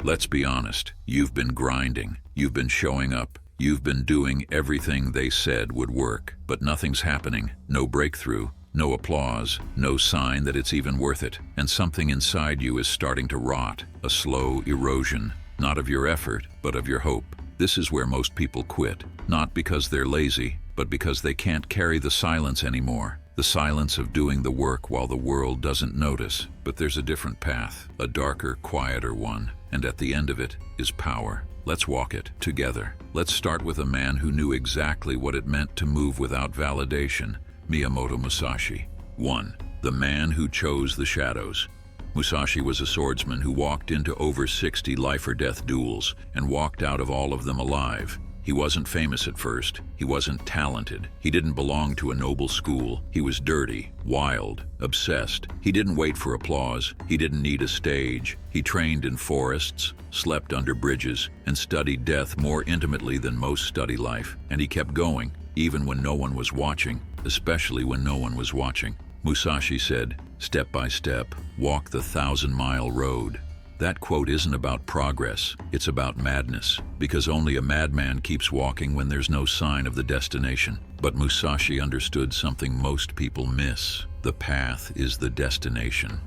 Let's be honest, you've been grinding, you've been showing up, you've been doing everything they said would work, but nothing's happening, no breakthrough, no applause, no sign that it's even worth it, and something inside you is starting to rot, a slow erosion, not of your effort, but of your hope. This is where most people quit, not because they're lazy, but because they can't carry the silence anymore. The silence of doing the work while the world doesn't notice. But there's a different path, a darker, quieter one, and at the end of it is power. Let's walk it together. Let's start with a man who knew exactly what it meant to move without validation, Miyamoto Musashi. 1. The man who chose the shadows. Musashi was a swordsman who walked into over 60 life-or-death duels and walked out of all of them alive. He wasn't famous at first. He wasn't talented. He didn't belong to a noble school. He was dirty, wild, obsessed. He didn't wait for applause. He didn't need a stage. He trained in forests, slept under bridges, and studied death more intimately than most study life. And he kept going, even when no one was watching, especially when no one was watching. Musashi said, "Step by step, walk the 1,000-mile road." That quote isn't about progress, it's about madness, because only a madman keeps walking when there's no sign of the destination. But Musashi understood something most people miss. The path is the destination.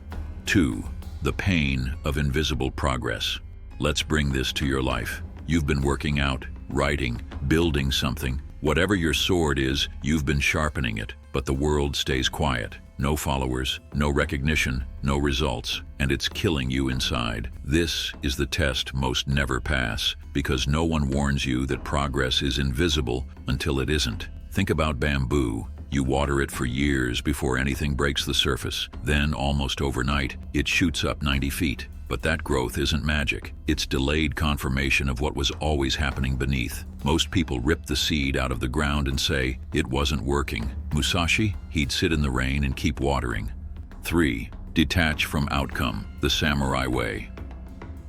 2. The pain of invisible progress. Let's bring this to your life. You've been working out, writing, building something. Whatever your sword is, you've been sharpening it, but the world stays quiet. No followers, no recognition, no results, and it's killing you inside. This is the test most never pass, because no one warns you that progress is invisible until it isn't. Think about bamboo. You water it for years before anything breaks the surface. Then, almost overnight, it shoots up 90 feet. But that growth isn't magic. It's delayed confirmation of what was always happening beneath. Most people rip the seed out of the ground and say, "It wasn't working." Musashi, he'd sit in the rain and keep watering. 3. Detach from outcome, the samurai way.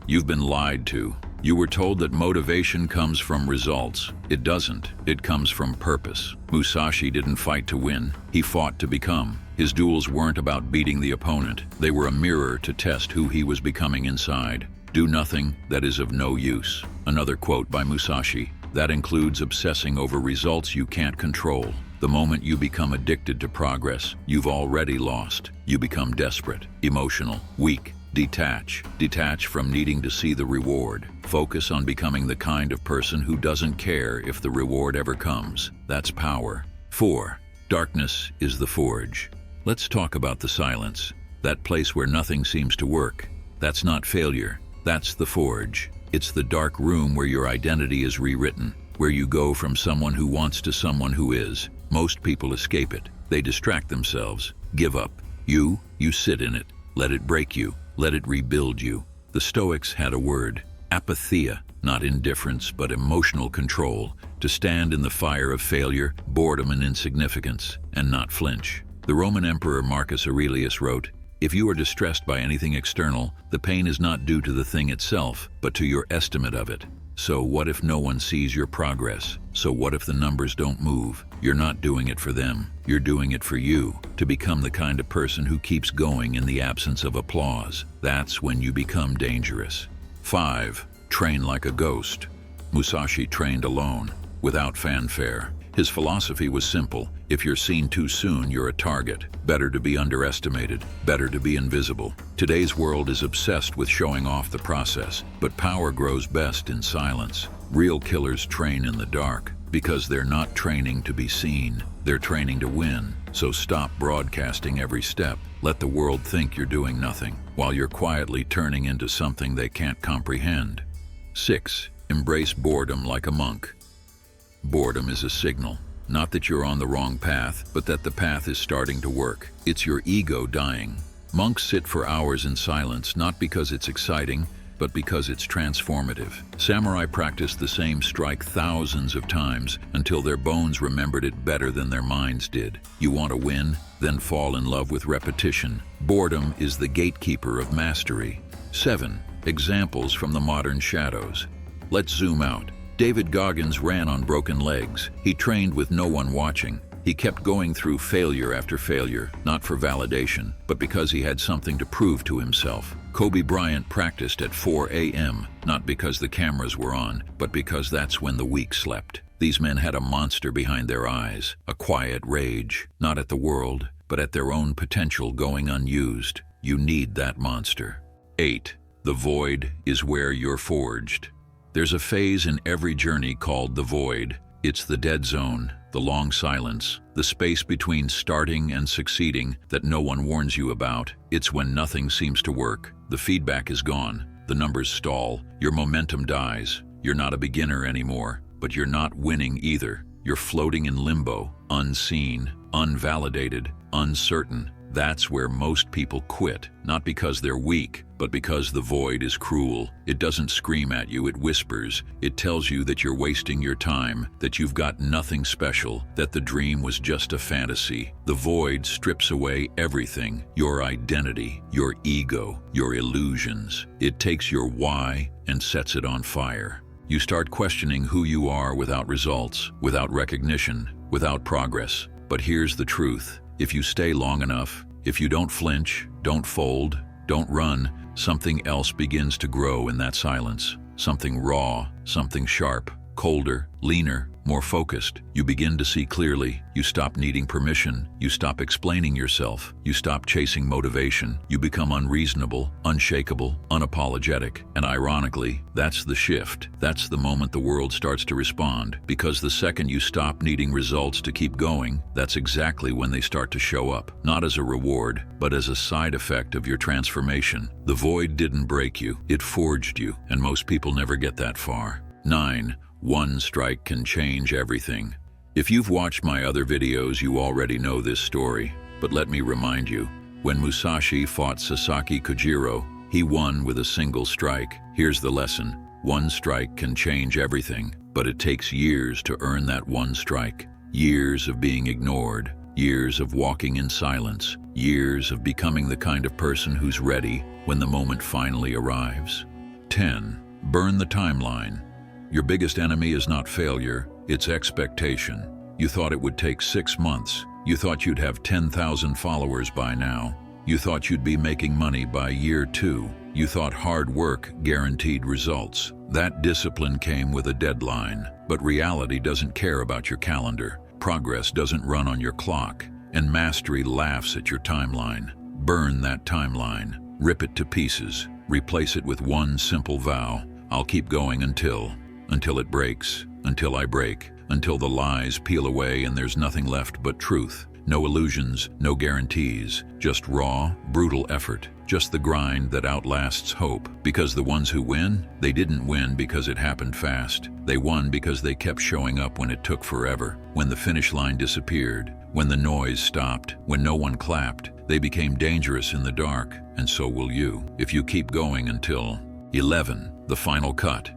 You've been lied to. You were told that motivation comes from results. It doesn't. It comes from purpose. Musashi didn't fight to win. He fought to become. His duels weren't about beating the opponent. They were a mirror to test who he was becoming inside. Do nothing that is of no use. Another quote by Musashi. That includes obsessing over results you can't control. The moment you become addicted to progress, you've already lost. You become desperate, emotional, weak. Detach. Detach from needing to see the reward. Focus on becoming the kind of person who doesn't care if the reward ever comes. That's power. 4. Darkness is the forge. Let's talk about the silence. That place where nothing seems to work. That's not failure. That's the forge. It's the dark room where your identity is rewritten, where you go from someone who wants to someone who is. Most people escape it. They distract themselves, give up. You sit in it. Let it break you. Let it rebuild you. The Stoics had a word, apatheia, not indifference, but emotional control, to stand in the fire of failure, boredom, and insignificance, and not flinch. The Roman Emperor Marcus Aurelius wrote, "If you are distressed by anything external, the pain is not due to the thing itself, but to your estimate of it." So what if no one sees your progress? So what if the numbers don't move? You're not doing it for them. You're doing it for you, to become the kind of person who keeps going in the absence of applause. That's when you become dangerous. 5. Train like a ghost. Musashi trained alone, without fanfare. His philosophy was simple. If you're seen too soon, you're a target. Better to be underestimated. Better to be invisible. Today's world is obsessed with showing off the process, but power grows best in silence. Real killers train in the dark, because they're not training to be seen. They're training to win. So stop broadcasting every step. Let the world think you're doing nothing, while you're quietly turning into something they can't comprehend. 6. Embrace boredom like a monk. Boredom is a signal. Not that you're on the wrong path, but that the path is starting to work. It's your ego dying. Monks sit for hours in silence, not because it's exciting, but because it's transformative. Samurai practiced the same strike thousands of times until their bones remembered it better than their minds did. You want to win? Then fall in love with repetition. Boredom is the gatekeeper of mastery. 7. Examples from the modern shadows. Let's zoom out. David Goggins ran on broken legs. He trained with no one watching. He kept going through failure after failure, not for validation, but because he had something to prove to himself. Kobe Bryant practiced at 4 a.m., not because the cameras were on, but because that's when the weak slept. These men had a monster behind their eyes, a quiet rage, not at the world, but at their own potential going unused. You need that monster. 8. The void is where you're forged. There's a phase in every journey called the void. It's the dead zone, the long silence, the space between starting and succeeding that no one warns you about. It's when nothing seems to work. The feedback is gone. The numbers stall. Your momentum dies. You're not a beginner anymore, but you're not winning either. You're floating in limbo, unseen, unvalidated, uncertain. That's where most people quit, not because they're weak, but because the void is cruel. It doesn't scream at you, it whispers. It tells you that you're wasting your time, that you've got nothing special, that the dream was just a fantasy. The void strips away everything, your identity, your ego, your illusions. It takes your why and sets it on fire. You start questioning who you are without results, without recognition, without progress. But here's the truth. If you stay long enough, if you don't flinch, don't fold, don't run, something else begins to grow in that silence. Something raw, something sharp, colder, leaner, more focused. You begin to see clearly. You stop needing permission. You stop explaining yourself. You stop chasing motivation. You become unreasonable, unshakable, unapologetic. And ironically, that's the shift. That's the moment the world starts to respond. Because the second you stop needing results to keep going, that's exactly when they start to show up. Not as a reward, but as a side effect of your transformation. The void didn't break you. It forged you. And most people never get that far. 9. One strike can change everything. If you've watched my other videos, you already know this story, but let me remind you. When Musashi fought Sasaki Kojiro, he won with a single strike. Here's the lesson. One strike can change everything, but it takes years to earn that one strike. Years of being ignored, years of walking in silence, years of becoming the kind of person who's ready when the moment finally arrives. 10. Burn the timeline. Your biggest enemy is not failure, it's expectation. You thought it would take 6 months. You thought you'd have 10,000 followers by now. You thought you'd be making money by year 2. You thought hard work guaranteed results. That discipline came with a deadline. But reality doesn't care about your calendar. Progress doesn't run on your clock. And mastery laughs at your timeline. Burn that timeline. Rip it to pieces. Replace it with one simple vow. I'll keep going until it breaks, until I break, until the lies peel away and there's nothing left but truth. No illusions, no guarantees, just raw, brutal effort, just the grind that outlasts hope. Because the ones who win, they didn't win because it happened fast. They won because they kept showing up when it took forever, when the finish line disappeared, when the noise stopped, when no one clapped. They became dangerous in the dark, and so will you, if you keep going until 11. The final cut.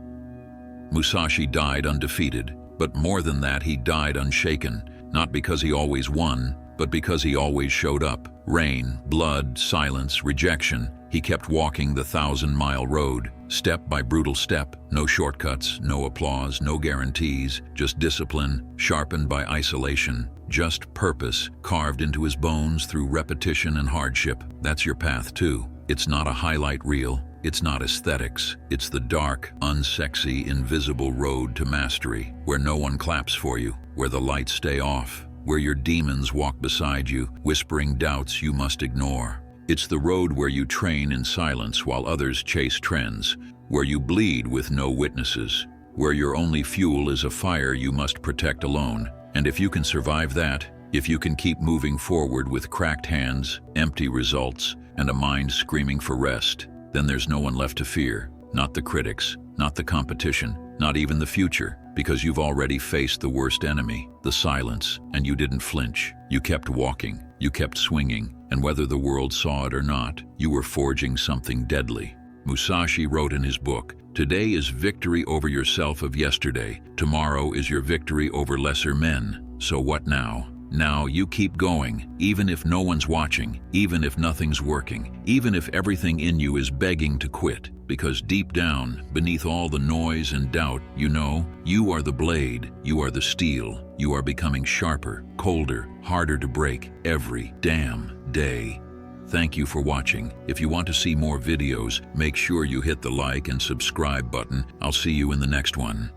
Musashi died undefeated, but more than that, he died unshaken, not because he always won, but because he always showed up. Rain, blood, silence, rejection. He kept walking the 1,000-mile road, step by brutal step. No shortcuts, no applause, no guarantees, just discipline, sharpened by isolation, just purpose, carved into his bones through repetition and hardship. That's your path too. It's not a highlight reel. It's not aesthetics. It's the dark, unsexy, invisible road to mastery, where no one claps for you, where the lights stay off, where your demons walk beside you, whispering doubts you must ignore. It's the road where you train in silence while others chase trends, where you bleed with no witnesses, where your only fuel is a fire you must protect alone. And if you can survive that, if you can keep moving forward with cracked hands, empty results, and a mind screaming for rest, then there's no one left to fear. Not the critics, not the competition, not even the future, because you've already faced the worst enemy, the silence, and you didn't flinch. You kept walking, you kept swinging, and whether the world saw it or not, you were forging something deadly. Musashi wrote in his book, "Today is victory over yourself of yesterday. Tomorrow is your victory over lesser men. So what now? Now you keep going, even if no one's watching, even if nothing's working, even if everything in you is begging to quit. Because deep down, beneath all the noise and doubt, you know, you are the blade, you are the steel, you are becoming sharper, colder, harder to break every damn day." Thank you for watching. If you want to see more videos, make sure you hit the like and subscribe button. I'll see you in the next one.